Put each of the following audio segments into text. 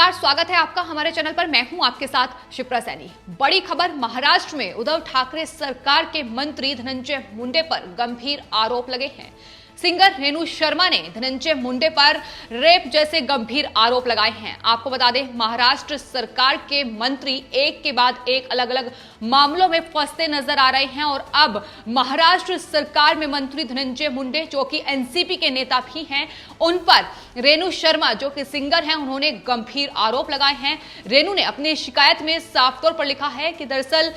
नमस्कार, स्वागत है आपका हमारे चैनल पर। मैं हूं आपके साथ शिप्रा सैनी। बड़ी खबर, महाराष्ट्र में उद्धव ठाकरे सरकार के मंत्री धनंजय मुंडे पर गंभीर आरोप लगे हैं। सिंगर रेणु शर्मा ने धनंजय मुंडे पर रेप जैसे गंभीर आरोप लगाए हैं। आपको बता दें, महाराष्ट्र सरकार के मंत्री एक के बाद एक अलग अलग मामलों में फंसते नजर आ रहे हैं और अब महाराष्ट्र सरकार में मंत्री धनंजय मुंडे, जो कि एनसीपी के नेता भी हैं, उन पर रेणु शर्मा, जो कि सिंगर हैं, उन्होंने गंभीर आरोप लगाए हैं। रेणु ने अपनी शिकायत में साफ तौर पर लिखा है कि दरअसल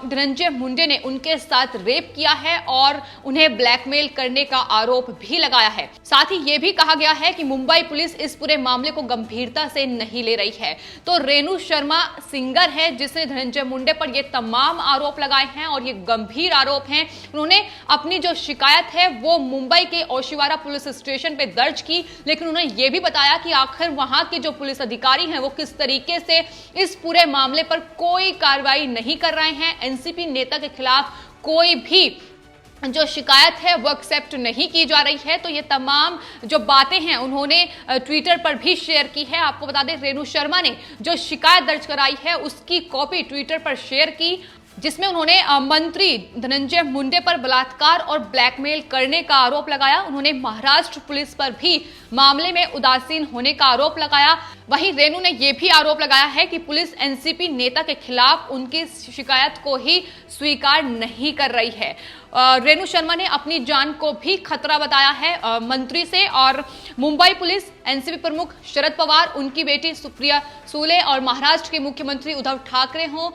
धनंजय मुंडे ने उनके साथ रेप किया है और उन्हें ब्लैकमेल करने का आरोप भी लगाया है। साथ ही यह भी कहा गया है कि मुंबई पुलिस इस पूरे मामले को गंभीरता से नहीं ले रही है। तो रेणु शर्मा सिंगर है जिसने धनंजय मुंडे पर ये तमाम आरोप लगाए हैं और ये गंभीर आरोप हैं। उन्होंने अपनी जो शिकायत है वो मुंबई के ओशिवारा पुलिस स्टेशन पे दर्ज की, लेकिन उन्होंने ये भी बताया कि आखिर वहां के जो पुलिस अधिकारी हैं वो किस तरीके से इस पूरे मामले पर कोई कार्रवाई नहीं कर रहे हैं। एनसीपी नेता के खिलाफ कोई भी जो शिकायत है वो एक्सेप्ट नहीं की जा रही है। तो ये तमाम जो बातें हैं उन्होंने ट्विटर पर भी शेयर की है। आपको बता दें, रेणु शर्मा ने जो शिकायत दर्ज कराई है उसकी कॉपी ट्विटर पर शेयर की, जिसमें उन्होंने मंत्री धनंजय मुंडे पर बलात्कार और ब्लैकमेल करने का आरोप लगाया। उन्होंने महाराष्ट्र पुलिस पर भी मामले में उदासीन होने का आरोप लगाया। वहीं रेणु ने यह भी आरोप लगाया है कि पुलिस एनसीपी नेता के खिलाफ उनकी शिकायत को ही स्वीकार नहीं कर रही है। रेणु शर्मा ने अपनी जान को भी खतरा बताया है मंत्री से। और मुंबई पुलिस, एनसीपी प्रमुख शरद पवार, उनकी बेटी सुप्रिया सुले और महाराष्ट्र के मुख्यमंत्री उद्धव ठाकरे हों,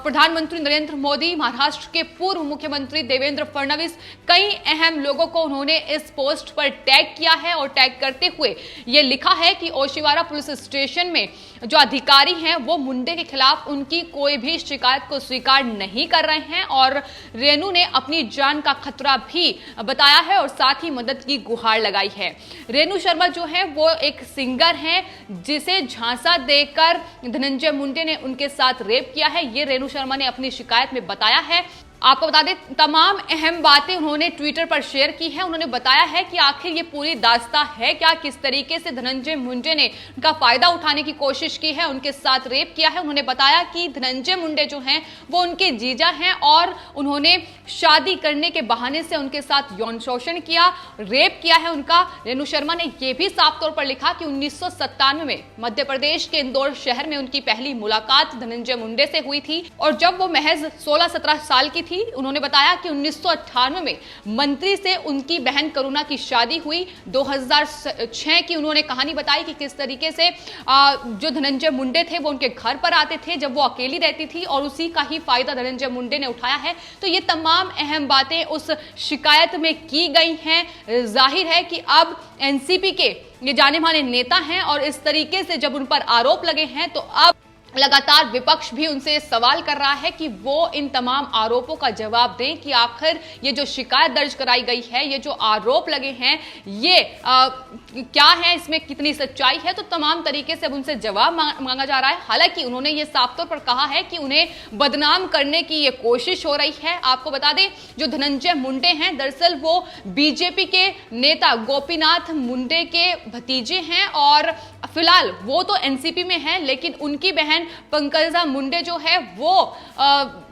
प्रधानमंत्री नरेंद्र मोदी, महाराष्ट्र के पूर्व मुख्यमंत्री देवेंद्र फडणवीस, कई अहम लोगों को उन्होंने इस पोस्ट पर टैग किया है और टैग करते हुए ये लिखा है कि ओशिवारा पुलिस स्टेशन में जो अधिकारी हैं वो मुंडे के खिलाफ उनकी कोई भी शिकायत को स्वीकार नहीं कर रहे हैं और रेणु ने अपनी जान का खतरा भी बताया है और साथ ही मदद की गुहार लगाई है। रेणु शर्मा जो है वो एक सिंगर हैं जिसे झांसा देकर धनंजय मुंडे ने उनके साथ रेप किया है। ये रेणु शर्मा ने अपनी शिकायत में बताया है। आपको बता दें, तमाम अहम बातें उन्होंने ट्विटर पर शेयर की है। उन्होंने बताया है कि आखिर ये पूरी दास्तां है क्या, किस तरीके से धनंजय मुंडे ने उनका फायदा उठाने की कोशिश की है, उनके साथ रेप किया है। उन्होंने बताया कि धनंजय मुंडे जो हैं वो उनके जीजा हैं और उन्होंने शादी करने के बहाने से उनके साथ यौन शोषण किया, रेप किया है उनका। रेणु शर्मा ने यह भी साफ तौर पर लिखा कि 1997 में मध्य प्रदेश के इंदौर शहर में उनकी पहली मुलाकात धनंजय मुंडे से हुई थी और जब वो महज 16-17 साल की थी। उन्होंने बताया कि 1998 में मंत्री से उनकी बहन करुणा की शादी हुई। 2006 की उन्होंने कहानी बताई कि किस तरीके से जो धनंजय मुंडे थे वो उनके घर पर आते थे जब वो अकेली रहती थी और उसी का ही फायदा धनंजय मुंडे ने उठाया है। तो ये तमाम अहम बातें उस शिकायत में की गई हैं। जाहिर है कि अब एनसीपी के ये जाने माने नेता हैं और इस तरीके से जब उन पर आरोप लगे हैं तो अब लगातार विपक्ष भी उनसे सवाल कर रहा है कि वो इन तमाम आरोपों का जवाब दें कि आखिर ये जो शिकायत दर्ज कराई गई है, ये जो आरोप लगे हैं, ये क्या है, इसमें कितनी सच्चाई है। तो तमाम तरीके से अब उनसे जवाब मांगा जा रहा है। हालांकि उन्होंने ये साफ तौर पर कहा है कि उन्हें बदनाम करने की ये कोशिश हो रही है। आपको बता दें, जो धनंजय मुंडे हैं दरअसल वो बीजेपी के नेता गोपीनाथ मुंडे के भतीजे हैं और फिलहाल वो तो एनसीपी में हैं, लेकिन उनकी बहन पंकजा मुंडे जो है वो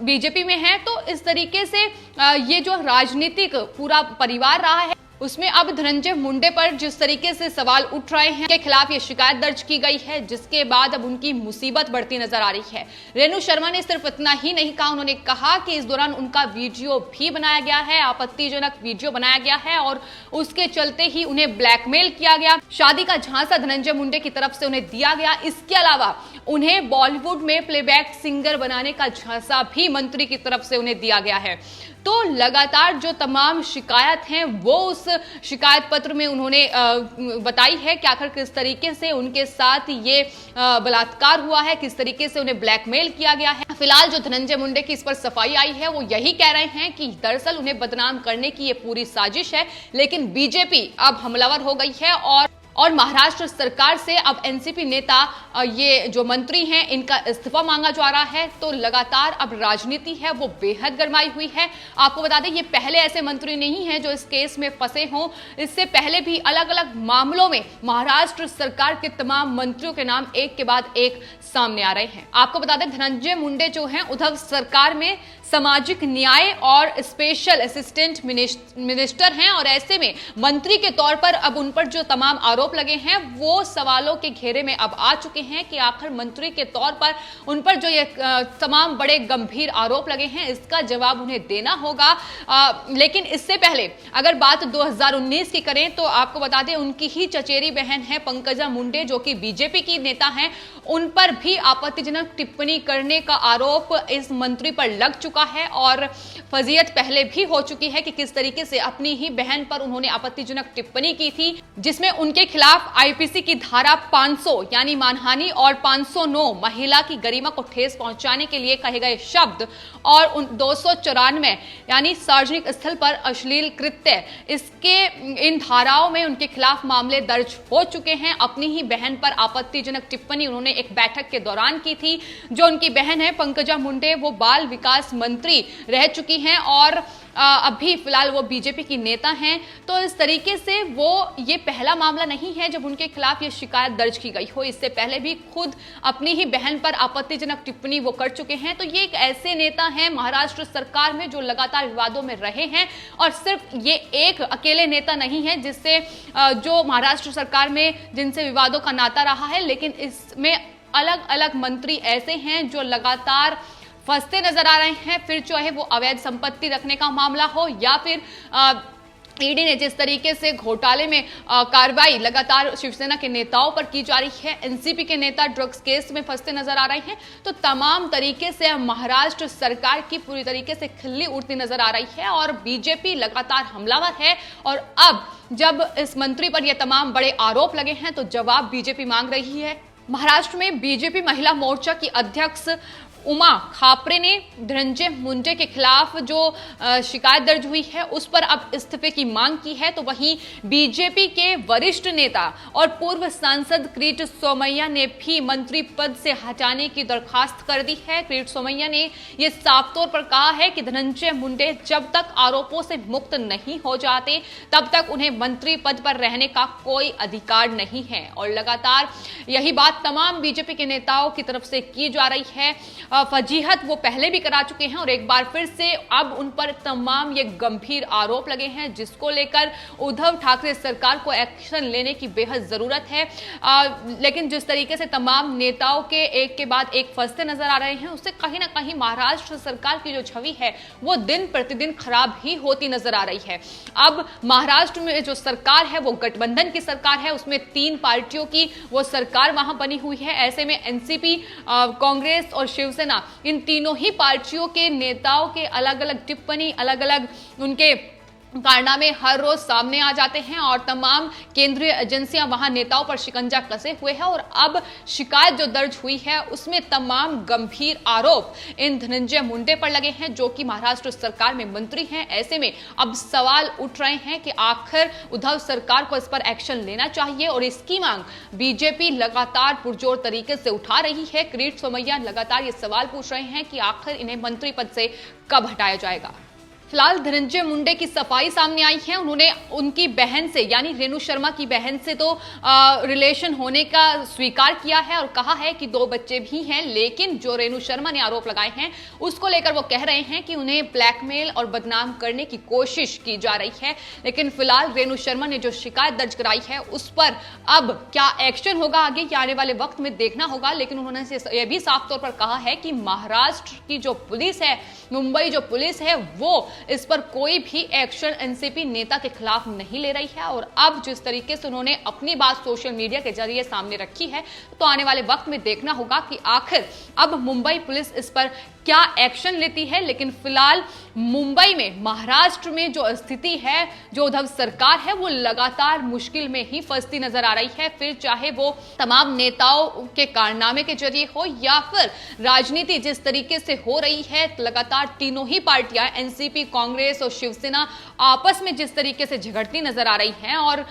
बीजेपी में है। तो इस तरीके से ये जो राजनीतिक पूरा परिवार रहा है उसमें अब धनंजय मुंडे पर जिस तरीके से सवाल उठ रहे हैं के खिलाफ ये शिकायत दर्ज की गई है, जिसके बाद अब उनकी मुसीबत बढ़ती नजर आ रही है। रेणु शर्मा ने सिर्फ इतना ही नहीं कहा, उन्होंने कहा कि इस दौरान उनका वीडियो भी बनाया गया है, आपत्तिजनक वीडियो बनाया गया है और उसके चलते ही उन्हें ब्लैकमेल किया गया। शादी का झांसा धनंजय मुंडे की तरफ से उन्हें दिया गया। इसके अलावा उन्हें बॉलीवुड में प्लेबैक सिंगर बनाने का झांसा भी मंत्री की तरफ से उन्हें दिया गया है। तो लगातार जो तमाम शिकायत हैं वो उस शिकायत पत्र में उन्होंने बताई है कि आखिर किस तरीके से उनके साथ ये बलात्कार हुआ है, किस तरीके से उन्हें ब्लैकमेल किया गया है। फिलहाल जो धनंजय मुंडे की इस पर सफाई आई है वो यही कह रहे हैं कि दरअसल उन्हें बदनाम करने की ये पूरी साजिश है, लेकिन बीजेपी अब हमलावर हो गई है और और महाराष्ट्र सरकार से अब एनसीपी नेता ये जो मंत्री हैं इनका इस्तीफा मांगा जा रहा है। तो लगातार अब राजनीति है वो बेहद गरमाई हुई है। आपको बता दें ये पहले ऐसे मंत्री नहीं हैं जो इस केस में फंसे हों। इससे पहले भी अलग अलग मामलों में महाराष्ट्र सरकार के तमाम मंत्रियों के नाम एक के बाद एक सामने आ रहे हैं। आपको बता दें धनंजय मुंडे जो हैं उद्धव सरकार में सामाजिक न्याय और स्पेशल असिस्टेंट मिनिस्टर हैं और ऐसे में मंत्री के तौर पर अब उन पर जो तमाम आरोप लगे हैं वो सवालों के घेरे में अब आ चुके हैं कि आखिर मंत्री के तौर पर उन पर जो ये तमाम बड़े गंभीर आरोप लगे हैं इसका जवाब उन्हें देना होगा। लेकिन इससे पहले अगर बात 2019 की करें तो आपको बता दें उनकी ही चचेरी बहन है पंकजा मुंडे जो कि बीजेपी की नेता हैं, उन पर भी आपत्तिजनक टिप्पणी करने का आरोप इस मंत्री पर लग चुका है और फजीयत पहले भी हो चुकी है कि किस तरीके से अपनी ही बहन पर उन्होंने आपत्तिजनक टिप्पणी की थी जिसमें उनके खिलाफ आईपीसी की धारा 500 यानी मानहानि और 509 महिला की गरिमा को ठेस पहुंचाने के लिए कहे गए शब्द और 294 यानी सार्वजनिक स्थल पर अश्लील कृत्य, इसके इन धाराओं में उनके खिलाफ मामले दर्ज हो चुके हैं। अपनी ही बहन पर आपत्तिजनक टिप्पणी उन्होंने एक बैठक के दौरान की थी। जो उनकी बहन है पंकजा मुंडे वो बाल विकास मंत्री रह चुकी हैं और अभी फिलहाल वो बीजेपी की नेता हैं। तो इस तरीके से वो ये पहला मामला नहीं है जब उनके खिलाफ ये शिकायत दर्ज की गई हो। इससे पहले भी खुद अपनी ही बहन पर आपत्तिजनक टिप्पणी वो कर चुके हैं। तो ये एक ऐसे नेता हैं महाराष्ट्र सरकार में जो लगातार विवादों में रहे हैं और सिर्फ ये एक अकेले नेता नहीं है जिससे जो महाराष्ट्र सरकार में जिनसे विवादों का नाता रहा है, लेकिन इसमें अलग अलग मंत्री ऐसे हैं जो लगातार फंसते नजर आ रहे हैं। फिर चाहे वो अवैध संपत्ति रखने का मामला हो या फिर ईडी ने जिस तरीके से घोटाले में कार्रवाई लगातार शिवसेना के नेताओं पर की जा रही है, एनसीपी के नेता ड्रग्स केस में फंसते नजर आ रहे हैं। तो तमाम तरीके से महाराष्ट्र सरकार की पूरी तरीके से खिल्ली उड़ती नजर आ रही है और बीजेपी लगातार हमलावर है। और अब जब इस मंत्री पर यह तमाम बड़े आरोप लगे हैं तो जवाब बीजेपी मांग रही है। महाराष्ट्र में बीजेपी महिला मोर्चा की अध्यक्ष उमा खापरे ने धनंजय मुंडे के खिलाफ जो शिकायत दर्ज हुई है उस पर अब इस्तीफे की मांग की है। तो वहीं बीजेपी के वरिष्ठ नेता और पूर्व सांसद किरीट सोमैया ने भी मंत्री पद से हटाने की दरखास्त कर दी है। किरीट सोमैया ने यह साफ तौर पर कहा है कि धनंजय मुंडे जब तक आरोपों से मुक्त नहीं हो जाते तब तक उन्हें मंत्री पद पर रहने का कोई अधिकार नहीं है। और लगातार यही बात तमाम बीजेपी के नेताओं की तरफ से की जा रही है। फजीहत वो पहले भी करा चुके हैं और एक बार फिर से अब उन पर तमाम ये गंभीर आरोप लगे हैं जिसको लेकर उद्धव ठाकरे सरकार को एक्शन लेने की बेहद जरूरत है। लेकिन जिस तरीके से तमाम नेताओं के एक के बाद एक फंसते नजर आ रहे हैं उससे कहीं ना कहीं महाराष्ट्र सरकार की जो छवि है वो दिन प्रतिदिन खराब ही होती नजर आ रही है। अब महाराष्ट्र में जो सरकार है वो गठबंधन की सरकार है, उसमें 3 पार्टियों की वो सरकार वहां बनी हुई है। ऐसे में एनसीपी, कांग्रेस और शिवसेना इन तीनों ही पार्टियों के नेताओं के अलग अलग टिप्पणी, अलग अलग उनके कारनामे हर रोज सामने आ जाते हैं और तमाम केंद्रीय एजेंसियां वहां नेताओं पर शिकंजा कसे हुए हैं। और अब शिकायत जो दर्ज हुई है उसमें तमाम गंभीर आरोप इन धनंजय मुंडे पर लगे हैं जो कि महाराष्ट्र सरकार में मंत्री हैं। ऐसे में अब सवाल उठ रहे हैं कि आखिर उद्धव सरकार को इस पर एक्शन लेना चाहिए और इसकी मांग बीजेपी लगातार पुरजोर तरीके से उठा रही है। किरीट सोमैया लगातार ये सवाल पूछ रहे हैं कि आखिर इन्हें मंत्री पद से कब हटाया जाएगा। फिलहाल धनंजय मुंडे की सफाई सामने आई है। उन्होंने उनकी बहन से यानी रेणु शर्मा की बहन से तो रिलेशन होने का स्वीकार किया है और कहा है कि 2 बच्चे भी हैं, लेकिन जो रेणु शर्मा ने आरोप लगाए हैं उसको लेकर वो कह रहे हैं कि उन्हें ब्लैकमेल और बदनाम करने की कोशिश की जा रही है। लेकिन फिलहाल रेणु शर्मा ने जो शिकायत दर्ज कराई है उस पर अब क्या एक्शन होगा आगे ये आने वाले वक्त में देखना होगा। लेकिन उन्होंने यह भी साफ तौर पर कहा है कि महाराष्ट्र की जो पुलिस है, मुंबई जो पुलिस है, वो इस पर कोई भी एक्शन एनसीपी नेता के खिलाफ नहीं ले रही है। और अब जिस तरीके से उन्होंने अपनी बात सोशल मीडिया के जरिए सामने रखी है तो आने वाले वक्त में देखना होगा कि आखिर अब मुंबई पुलिस इस पर क्या एक्शन लेती है। लेकिन फिलहाल मुंबई में, महाराष्ट्र में जो स्थिति है, जो उद्धव सरकार है, वो लगातार मुश्किल में ही फंसती नजर आ रही है। फिर चाहे वो तमाम नेताओं के कारनामे के जरिए हो या फिर राजनीति जिस तरीके से हो रही है, लगातार तीनों ही पार्टियां एनसीपी, कांग्रेस और शिवसेना आपस में जिस तरीके से झगड़ती नजर आ रही हैं और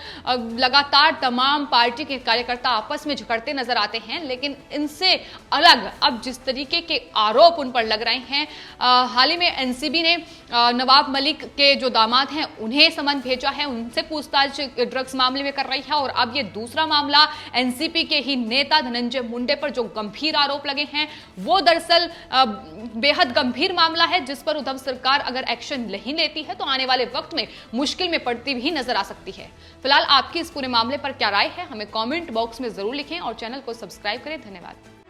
लगातार तमाम पार्टी के कार्यकर्ता आपस में झगड़ते नजर आते हैं। लेकिन इनसे अलग अब जिस तरीके के आरोप उन पर लग रहे हैं, हाल ही में एनसीबी ने नवाब मलिक के जो दामाद हैं उन्हें समन भेजा है, उनसे पूछताछ ड्रग्स मामले में कर रही है। और अब ये दूसरा मामला एनसीपी के ही नेता धनंजय मुंडे पर जो गंभीर आरोप लगे हैं, वो दरअसल बेहद गंभीर मामला है जिस पर उद्धव सरकार अगर एक्शन नहीं लेती है तो आने वाले वक्त में मुश्किल में पड़ती भी नजर आ सकती है। फिलहाल आपकी इस पूरे मामले पर क्या राय है, हमें कमेंट बॉक्स में जरूर लिखें और चैनल को सब्सक्राइब करें। धन्यवाद।